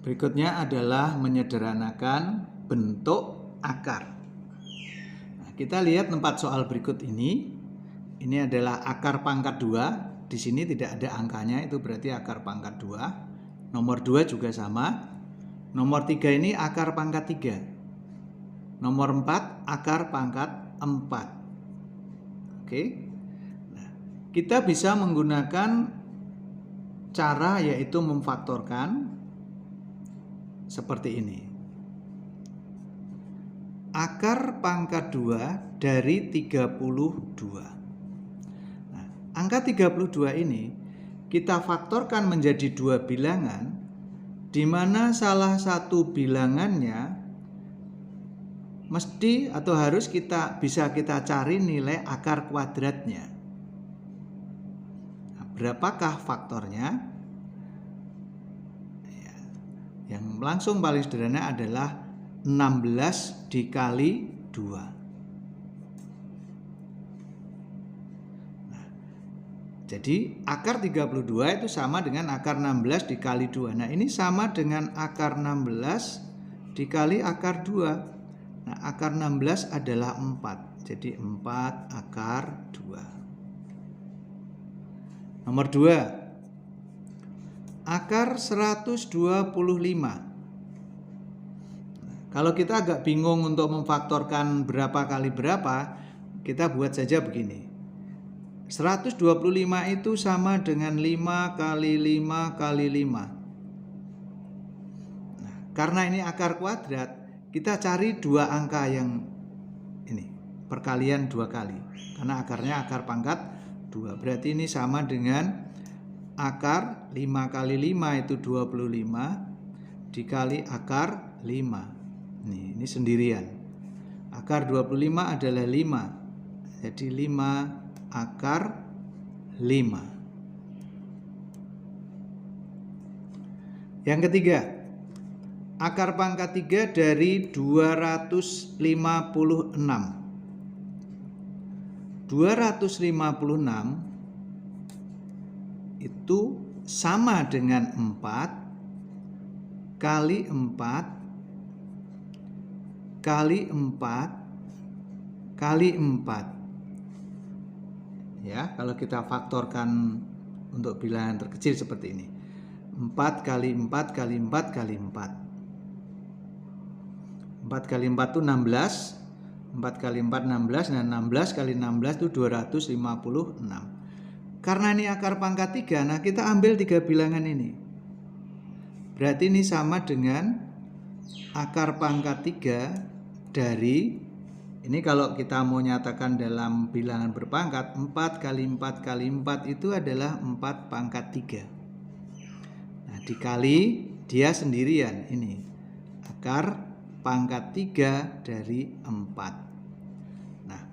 Berikutnya adalah menyederhanakan bentuk akar. Nah, kita lihat 4 soal berikut ini. Ini adalah akar pangkat 2. Di sini tidak ada angkanya, itu berarti akar pangkat 2. Nomor 2 juga sama. Nomor 3 ini akar pangkat 3. Nomor 4 akar pangkat 4. Oke. Nah, kita bisa menggunakan cara yaitu memfaktorkan seperti ini. Akar pangkat 2 dari 32. Nah, angka 32 ini kita faktorkan menjadi 2 bilangan, di mana salah satu bilangannya mesti atau harus bisa kita cari nilai akar kuadratnya. Nah, berapakah faktornya? Yang langsung paling sederhana adalah 16 dikali 2. Nah, jadi akar 32 itu sama dengan akar 16 dikali 2. Nah, ini sama dengan akar 16 dikali akar 2. Nah, akar 16 adalah 4. Jadi 4 akar 2. Nomor 2. Akar 125. Kalau kita agak bingung untuk memfaktorkan berapa kali berapa, kita buat saja begini. 125 itu sama dengan 5 kali 5 kali 5. Nah, karena ini akar kuadrat, kita cari 2 angka yang ini, perkalian 2 kali. Karena akarnya akar pangkat 2. Berarti ini sama dengan akar 5 kali 5 itu 25 dikali akar 5. Ini sendirian. Akar 25 adalah 5. Jadi 5 akar 5. Yang ketiga, akar pangkat 3 dari 256. 256 itu sama dengan 4 kali 4 kali 4 kali 4. Ya, kalau kita faktorkan untuk bilangan terkecil seperti ini. 4 kali 4 kali 4 kali 4. 4 kali 4 itu 16. 4 kali 4 16, dan 16 kali 16 itu 256. Karena ini akar pangkat 3, nah kita ambil 3 bilangan ini. Berarti ini sama dengan akar pangkat 3 dari, ini kalau kita mau nyatakan dalam bilangan berpangkat, 4 kali 4 kali 4 itu adalah 4 pangkat 3. Nah, dikali dia sendirian, ini akar pangkat 3 dari 4. Nah,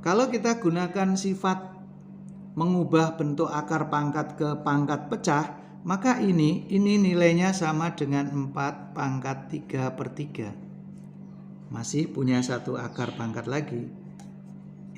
kalau kita gunakan sifat mengubah bentuk akar pangkat ke pangkat pecah, maka ini nilainya sama dengan 4 pangkat 3/3. Masih punya satu akar pangkat lagi.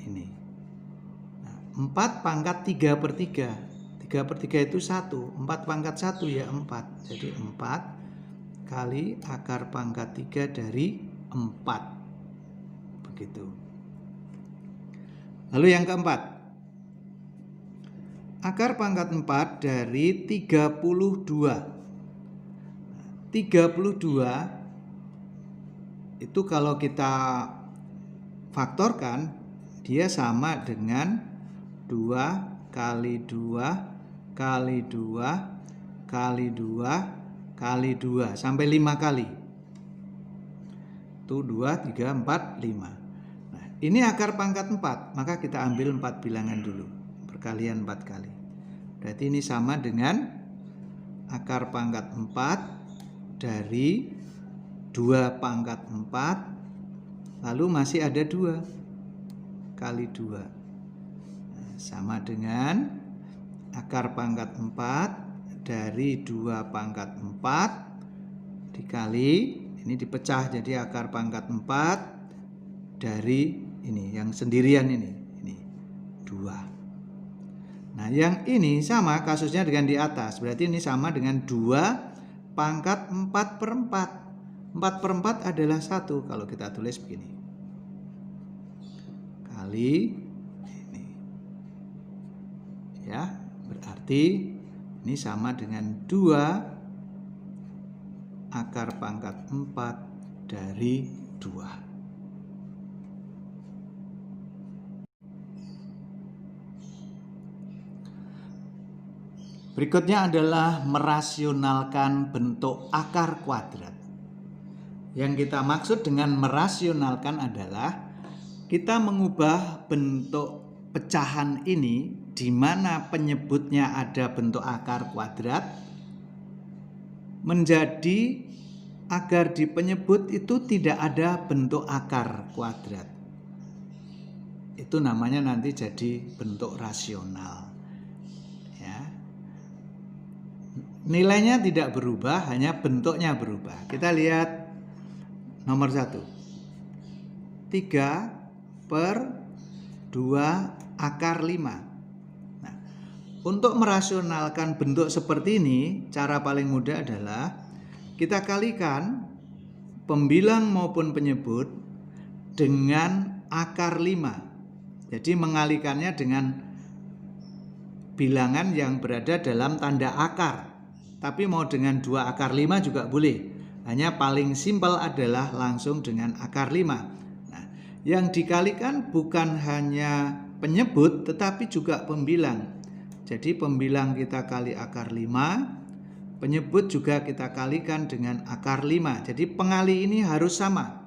Ini. Nah, 4 pangkat 3/3. 3/3 itu 1. 4 pangkat 1 ya 4. Jadi 4 kali akar pangkat 3 dari 4. Begitu. Lalu yang keempat. Akar pangkat 4 dari 32. 32 itu kalau kita faktorkan, dia sama dengan 2 kali 2 kali 2 kali 2 kali 2 sampai 5 kali. Itu 2, 3, 4, 5. Nah, ini akar pangkat 4, maka kita ambil 4 bilangan dulu. Perkalian 4 kali. Berarti ini sama dengan akar pangkat 4 dari 2 pangkat 4, lalu masih ada 2 kali 2. Nah, sama dengan akar pangkat 4 dari 2 pangkat 4 dikali, ini dipecah jadi akar pangkat 4 dari ini yang sendirian ini 2. Nah, yang ini sama kasusnya dengan di atas. Berarti ini sama dengan 2 pangkat 4/4. 4/4 adalah 1 kalau kita tulis begini. Kali ini. Ya, berarti ini sama dengan 2 akar pangkat 4 dari 2. Berikutnya adalah merasionalkan bentuk akar kuadrat. Yang kita maksud dengan merasionalkan adalah kita mengubah bentuk pecahan ini di mana penyebutnya ada bentuk akar kuadrat menjadi agar di penyebut itu tidak ada bentuk akar kuadrat. Itu namanya nanti jadi bentuk rasional. Nilainya tidak berubah, hanya bentuknya berubah. Kita lihat nomor 1. 3/2 akar 5. Nah, untuk merasionalkan bentuk seperti ini, cara paling mudah adalah kita kalikan pembilang maupun penyebut dengan akar 5. Jadi mengalikannya dengan bilangan yang berada dalam tanda akar. Tapi mau dengan 2 akar 5 juga boleh. Hanya paling simpel adalah langsung dengan akar 5. Nah, yang dikalikan bukan hanya penyebut tetapi juga pembilang. Jadi pembilang kita kali akar 5, penyebut juga kita kalikan dengan akar 5. Jadi pengali ini harus sama.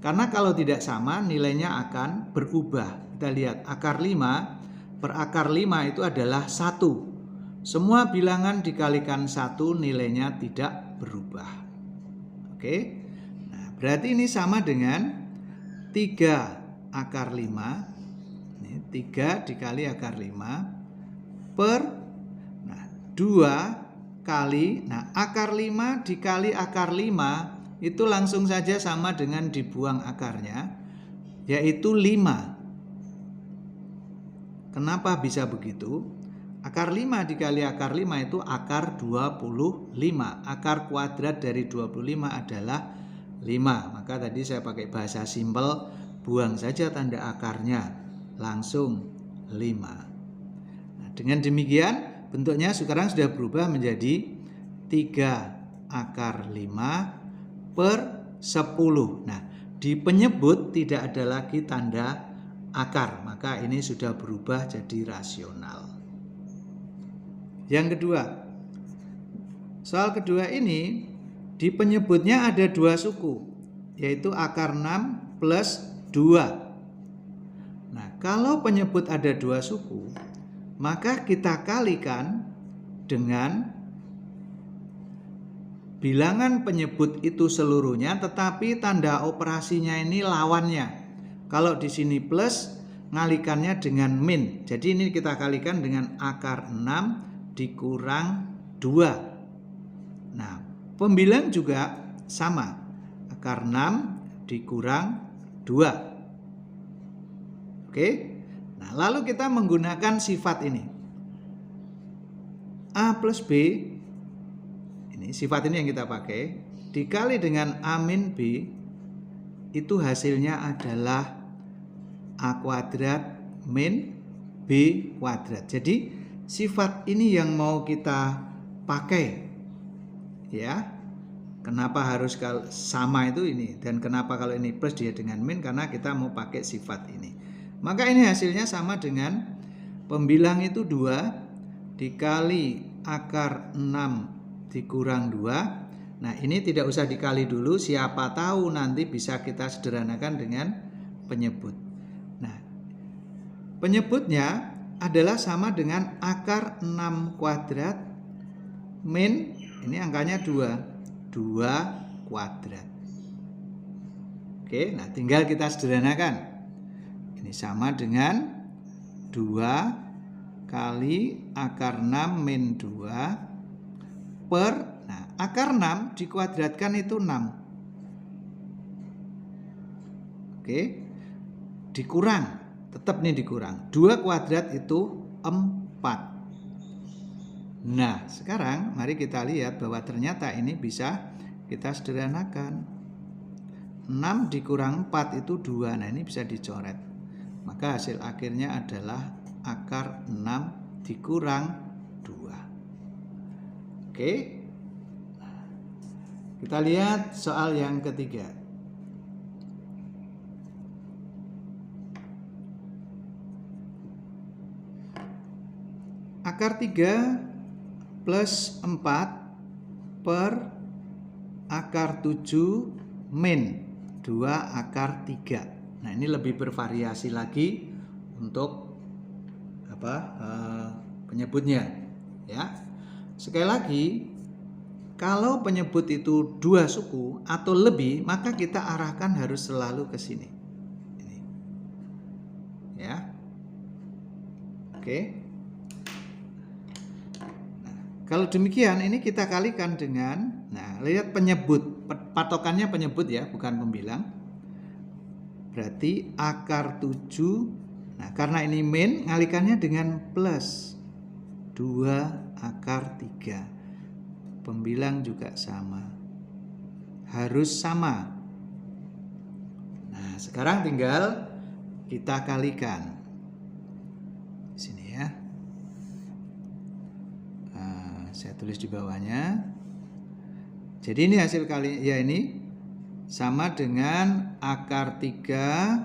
Karena kalau tidak sama nilainya akan berubah. Kita lihat akar 5 per akar 5 itu adalah 1. Semua bilangan dikalikan 1 nilainya tidak berubah. Oke. Nah, berarti ini sama dengan 3 akar 5. Ini 3 dikali akar 5 per 2 kali. Nah, akar 5 dikali akar 5 itu langsung saja sama dengan dibuang akarnya, yaitu 5. Kenapa bisa begitu? Akar 5 dikali akar 5 itu akar 25. Akar kuadrat dari 25 adalah 5. Maka tadi saya pakai bahasa simpel, buang saja tanda akarnya, langsung 5. Nah, dengan demikian bentuknya sekarang sudah berubah menjadi 3 akar 5 per 10. Nah, di penyebut tidak ada lagi tanda akar, maka ini sudah berubah jadi rasional. Yang kedua, soal kedua ini di penyebutnya ada 2 suku, yaitu akar 6 plus 2. Nah, kalau penyebut ada 2 suku, maka kita kalikan dengan bilangan penyebut itu seluruhnya, tetapi tanda operasinya ini lawannya. Kalau di sini plus, ngalikannya dengan min. Jadi ini kita kalikan dengan akar 6 dikurang 2. Nah, pembilang juga sama. Akar 6 dikurang 2. Oke. Nah, lalu kita menggunakan sifat ini. A plus B, ini sifat ini yang kita pakai, dikali dengan A min B, itu hasilnya adalah A kuadrat min B kuadrat. Jadi sifat ini yang mau kita pakai, ya. Kenapa harus sama itu ini, dan kenapa kalau ini plus dia dengan min, karena kita mau pakai sifat ini. Maka ini hasilnya sama dengan pembilang itu 2 dikali akar 6 dikurang 2. Nah, ini tidak usah dikali dulu, siapa tahu nanti bisa kita sederhanakan dengan penyebut. Nah, penyebutnya adalah sama dengan akar 6 kuadrat min, ini angkanya 2 kuadrat. Oke, nah tinggal kita sederhanakan. Ini sama dengan 2 kali akar 6 min 2 per, nah akar 6 dikuadratkan itu 6. Oke, dikurang. Tetap nih dikurang. 2 kuadrat itu 4. Nah, sekarang mari kita lihat bahwa ternyata ini bisa kita sederhanakan. 6 dikurang 4 itu 2. Nah, ini bisa dicoret. Maka hasil akhirnya adalah akar 6 dikurang 2. Oke. Kita lihat soal yang ketiga. Akar 3 plus 4 per akar 7 min 2 akar 3. Nah, ini lebih bervariasi lagi untuk penyebutnya, ya. Sekali lagi, kalau penyebut itu 2 suku atau lebih, maka kita arahkan harus selalu ke sini. Ini. Ya. Oke. Kalau demikian, ini kita kalikan dengan, nah, lihat penyebut, patokannya penyebut ya, bukan pembilang. Berarti akar 7, nah karena ini min, ngalikannya dengan plus 2 akar 3. Pembilang juga sama. Harus sama. Nah, sekarang tinggal kita kalikan. Di sini ya. Saya tulis di bawahnya. Jadi ini hasil kali ya, ini sama dengan akar 3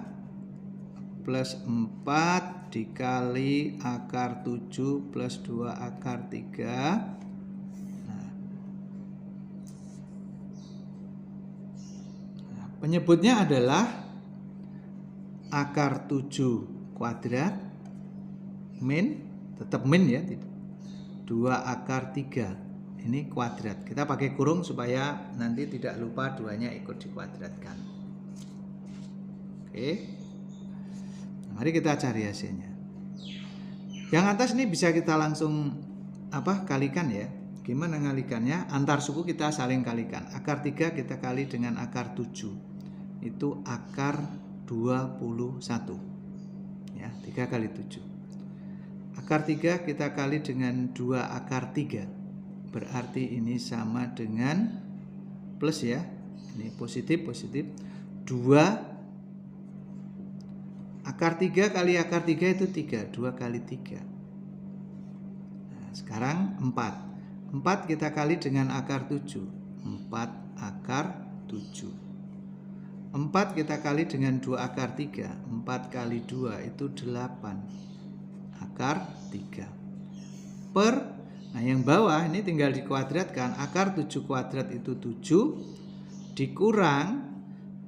plus 4 dikali akar 7 plus 2 akar 3. Nah, penyebutnya adalah akar 7 kuadrat min, tetap min ya, 2 akar 3. Ini kuadrat. Kita pakai kurung supaya nanti tidak lupa 2-nya ikut dikuadratkan. Oke. Nah, mari kita cari hasilnya. Yang atas ini bisa kita langsung kalikan ya. Gimana ngalikannya? Antar suku kita saling kalikan. Akar 3 kita kali dengan akar 7. Itu akar 21. Ya, 3 kali 7. Akar 3 kita kali dengan 2 akar 3. Berarti ini sama dengan plus ya. Ini positif. 2 akar 3 kali akar 3 itu 3. 2 kali 3. Nah, sekarang 4. 4 kita kali dengan akar 7. 4 akar 7. 4 kita kali dengan 2 akar 3. 4 kali 2 itu 8. Akar 3 per, nah yang bawah ini tinggal dikuadratkan. Akar 7 kuadrat itu 7 dikurang,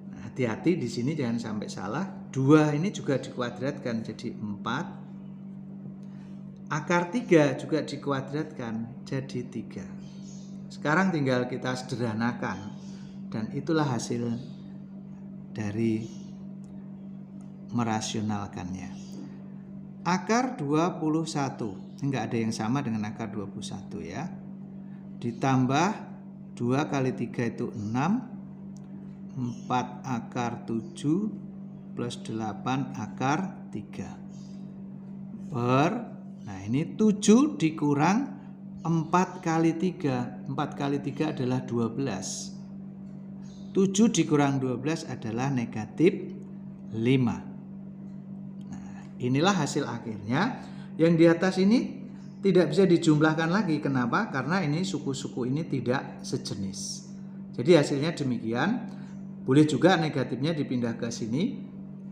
nah, hati-hati di sini jangan sampai salah, 2 ini juga dikuadratkan jadi 4. Akar 3 juga dikuadratkan jadi 3. Sekarang tinggal kita sederhanakan, dan itulah hasil dari merasionalkannya. Akar 21, enggak ada yang sama dengan akar 21 ya. Ditambah 2 kali 3 itu 6. 4 akar 7 plus 8 akar 3. Per, nah ini 7 dikurang 4 kali 3. 4 kali 3 adalah 12. 7 dikurang 12 adalah negatif 5. Inilah hasil akhirnya. Yang di atas ini tidak bisa dijumlahkan lagi. Kenapa? Karena ini suku-suku ini tidak sejenis. Jadi hasilnya demikian. Boleh juga negatifnya dipindah ke sini.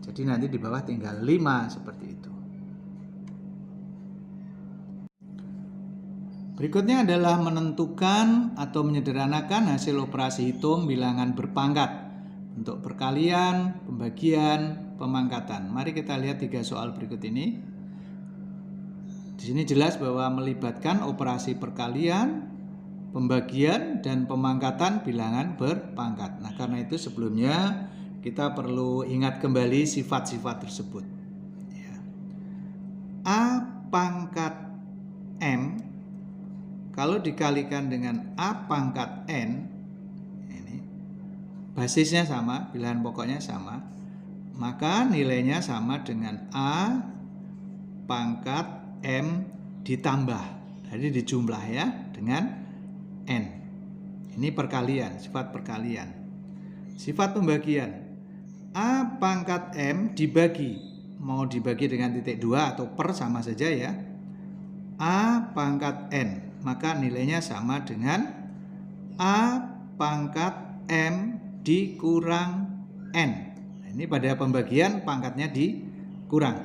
Jadi nanti di bawah tinggal 5 seperti itu. Berikutnya adalah menentukan atau menyederhanakan hasil operasi hitung bilangan berpangkat untuk perkalian, pembagian, pemangkatan. Mari kita lihat 3 soal berikut ini. Di sini jelas bahwa melibatkan operasi perkalian, pembagian, dan pemangkatan bilangan berpangkat. Nah, karena itu sebelumnya kita perlu ingat kembali sifat-sifat tersebut. Ya. A pangkat M kalau dikalikan dengan A pangkat N, basisnya sama, bilangan pokoknya sama, maka nilainya sama dengan A pangkat M ditambah. Nah, Jadi dijumlah ya dengan N. Ini perkalian, sifat perkalian. Sifat pembagian. A pangkat M dibagi. Mau dibagi dengan titik 2 atau per sama saja ya. A pangkat N. Maka nilainya sama dengan A pangkat M dikurang N. Nah, ini pada pembagian pangkatnya dikurang.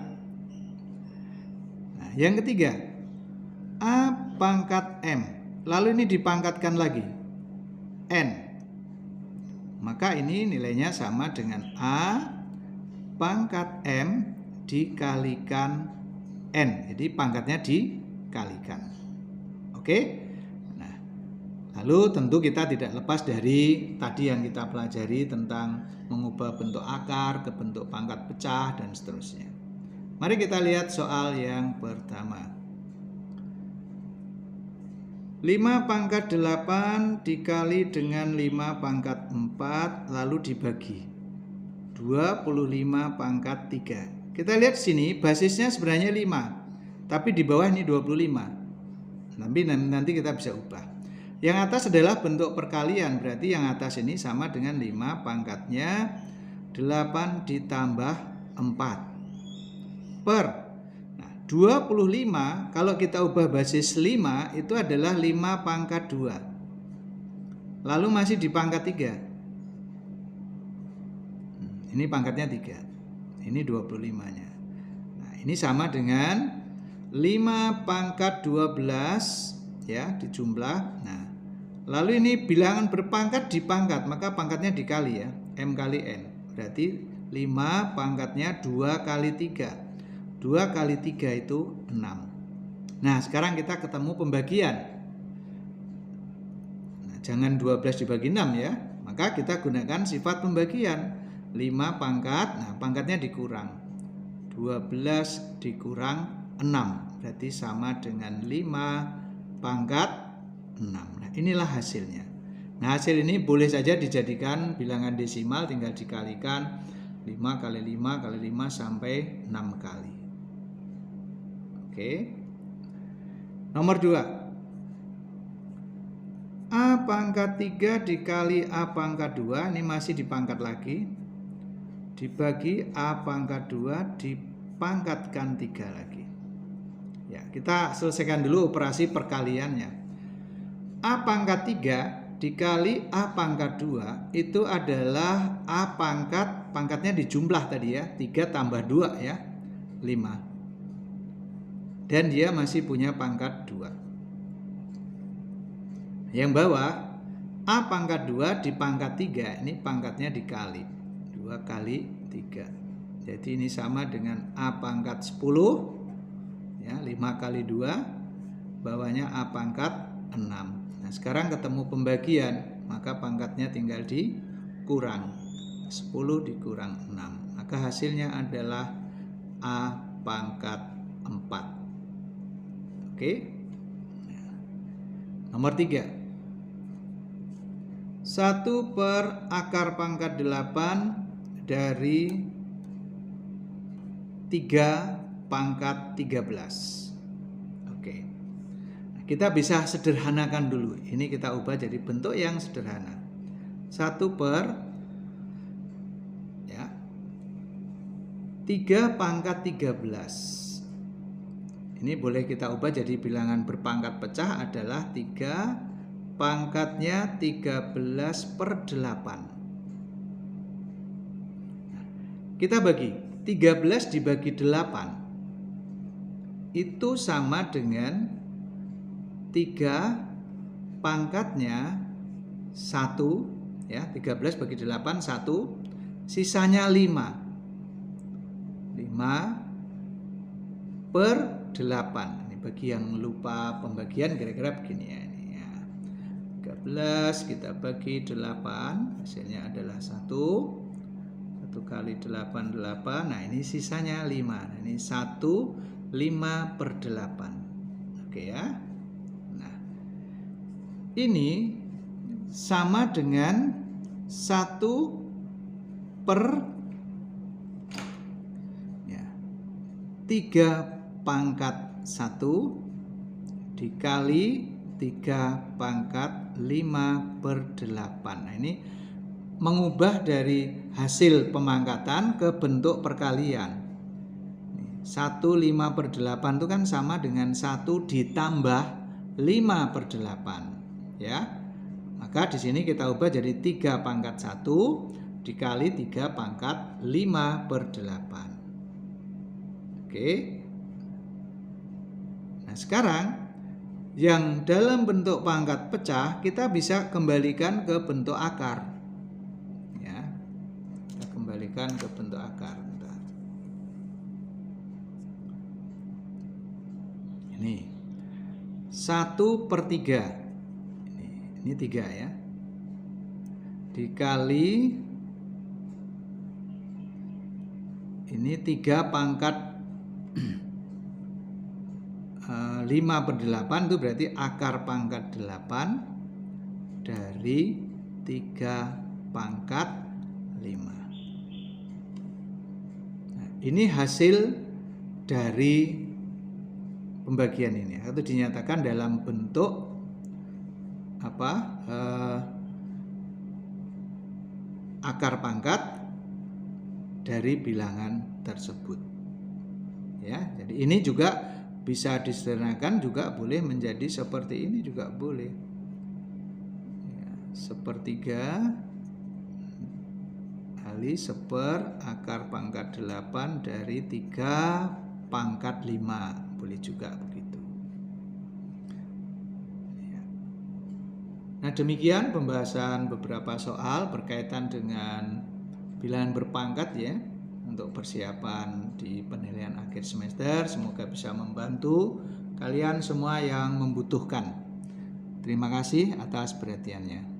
Nah, yang ketiga. A pangkat M. Lalu ini dipangkatkan lagi. N. Maka ini nilainya sama dengan A pangkat M dikalikan N. Jadi pangkatnya dikalikan. Oke. Nah, lalu tentu kita tidak lepas dari tadi yang kita pelajari tentang mengubah bentuk akar ke bentuk pangkat pecah dan seterusnya. Mari kita lihat soal yang pertama. 5 pangkat 8 dikali dengan 5 pangkat 4 lalu dibagi 25 pangkat 3. Kita lihat sini basisnya sebenarnya 5, tapi di bawah ini 25. Nanti kita bisa ubah. Yang atas adalah bentuk perkalian, berarti yang atas ini sama dengan 5 pangkatnya 8 ditambah 4 per 25. Kalau kita ubah basis 5 itu adalah 5 pangkat 2. Lalu masih di pangkat 3. Ini pangkatnya 3. Ini 25-nya. Nah, ini sama dengan 5 pangkat 12 ya, dijumlah. Nah, lalu ini bilangan berpangkat dipangkat, maka pangkatnya dikali ya, M kali N. Berarti 5 pangkatnya 2 kali 3. 2 kali 3 itu 6. Nah, sekarang kita ketemu pembagian. Nah, jangan 12 dibagi 6 ya. Maka kita gunakan sifat pembagian. 5 pangkat, nah pangkatnya dikurang. 12 dikurang 6. Berarti sama dengan 5 pangkat 6. Nah, inilah hasilnya. Nah, hasil ini boleh saja dijadikan bilangan desimal, tinggal dikalikan 5 kali 5 kali 5 sampai 6 kali. Oke. Nomor 2. A pangkat 3 dikali A pangkat 2, ini masih dipangkat lagi. Dibagi A pangkat 2 dipangkatkan 3 lagi. Ya, kita selesaikan dulu operasi perkaliannya. A pangkat 3 dikali A pangkat 2 itu adalah A pangkatnya dijumlah tadi ya, 3 tambah 2 ya, 5. Dan dia masih punya pangkat 2. Yang bawah A pangkat 2 di pangkat 3, ini pangkatnya dikali 2 kali 3. Jadi ini sama dengan A pangkat 10 ya, 5 kali 2, bawahnya A pangkat 6. Nah, sekarang ketemu pembagian, maka pangkatnya tinggal dikurang. 10 dikurang 6. Maka hasilnya adalah A pangkat 4. Oke. Nomor 3. 1 per akar pangkat 8 dari 3 pangkat 13. Oke. Kita bisa sederhanakan dulu. Ini kita ubah jadi bentuk yang sederhana. 1 per ya, 3 pangkat 13. Ini boleh kita ubah jadi bilangan berpangkat pecah adalah 3 pangkatnya 13 per 8. Kita bagi 13 dibagi 8 itu sama dengan 3 pangkatnya 1 ya, 13 bagi 8 1, sisanya 5 per 8. Ini bagi yang lupa pembagian kira-kira begini ya, ini ya. 13 kita bagi 8, hasilnya adalah 1 kali 8 8. Nah, ini sisanya 5. Nah, ini 1 5 per 8. Oke ya. Nah, ini sama dengan 1 per ya, 3 pangkat 1 dikali 3 pangkat 5/8. Nah, ini mengubah dari hasil pemangkatan ke bentuk perkalian. 1 5/8 itu kan sama dengan 1 ditambah 5/8, ya. Maka di sini kita ubah jadi 3 pangkat 1 dikali 3 pangkat 5/8. Oke. Nah, sekarang yang dalam bentuk pangkat pecah kita bisa kembalikan ke bentuk akar. Ya. Kita kembalikan ke bentuk akar. Ini 1/3. Ini 3 ya. Dikali ini 3 pangkat 5/8 itu berarti akar pangkat 8 dari 3 pangkat 5. Nah, ini hasil dari pembagian ini, atau dinyatakan dalam bentuk akar pangkat dari bilangan tersebut. Ya, jadi ini juga bisa disederhanakan, juga boleh menjadi seperti ini juga boleh. Ya, 1/3 kali 1/4 akar pangkat 8 dari 3 pangkat 5. Boleh juga begitu. Ya. Nah, demikian pembahasan beberapa soal berkaitan dengan bilangan berpangkat ya, untuk persiapan di penilaian akhir semester. Semoga bisa membantu kalian semua yang membutuhkan. Terima kasih atas perhatiannya.